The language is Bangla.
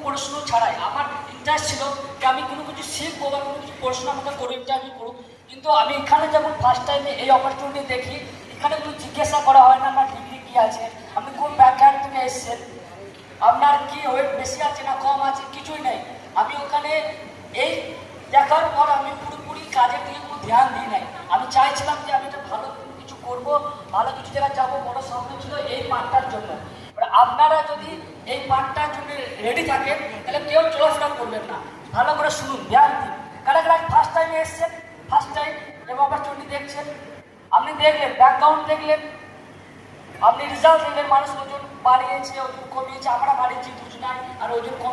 প্রশ্ন ছাড়াই আমার ইন্টারেস্ট ছিল যে আমি কোনো কিছু শিখবো বা কোনো কিছু প্রশ্ন আমাকে করে ইন্টারভিউ করুক, কিন্তু আমি এখানে যখন ফার্স্ট টাইমে এই অপরচুনিটি দেখি, এখানে কোনো জিজ্ঞাসা করা হয় না আমার ডিগ্রি কী আছে, আপনি কোন ব্যাকগ্রাউন্ড থেকে এসেছেন, আপনার কি ওয়েট বেশি আছে না কম আছে, কিছুই নেই। আমি ওখানে এই দেখার পর আমি পুরোপুরি কাজের দিকে কোনো ধ্যান দিই নাই। আমি চাইছিলাম যে আমি একটা ভালো কিছু করব, ভালো কিছু জায়গায় যাবো, বড় স্বপ্ন ছিল এই পার্টটার জন্য। আপনারা যদি এই পার্টটার জন্য রেডি থাকেন তাহলে কেউ চলাফেরা করবেন না, ভালো করে শুনুন, ধ্যান দিন। কারা কারা ফার্স্ট টাইমে এসছেন, ফার্স্ট টাইম এবং অপরচুনিটি দেখছেন, আপনি দেখলেন ব্যাকগ্রাউন্ড দেখলেন, আপনি রেজাল্ট দেখলেন, মানুষ ওজন বাড়িয়েছে ওজন কমিয়েছে, আমরা বাড়িয়েছি দুজনায় আর ওজন কম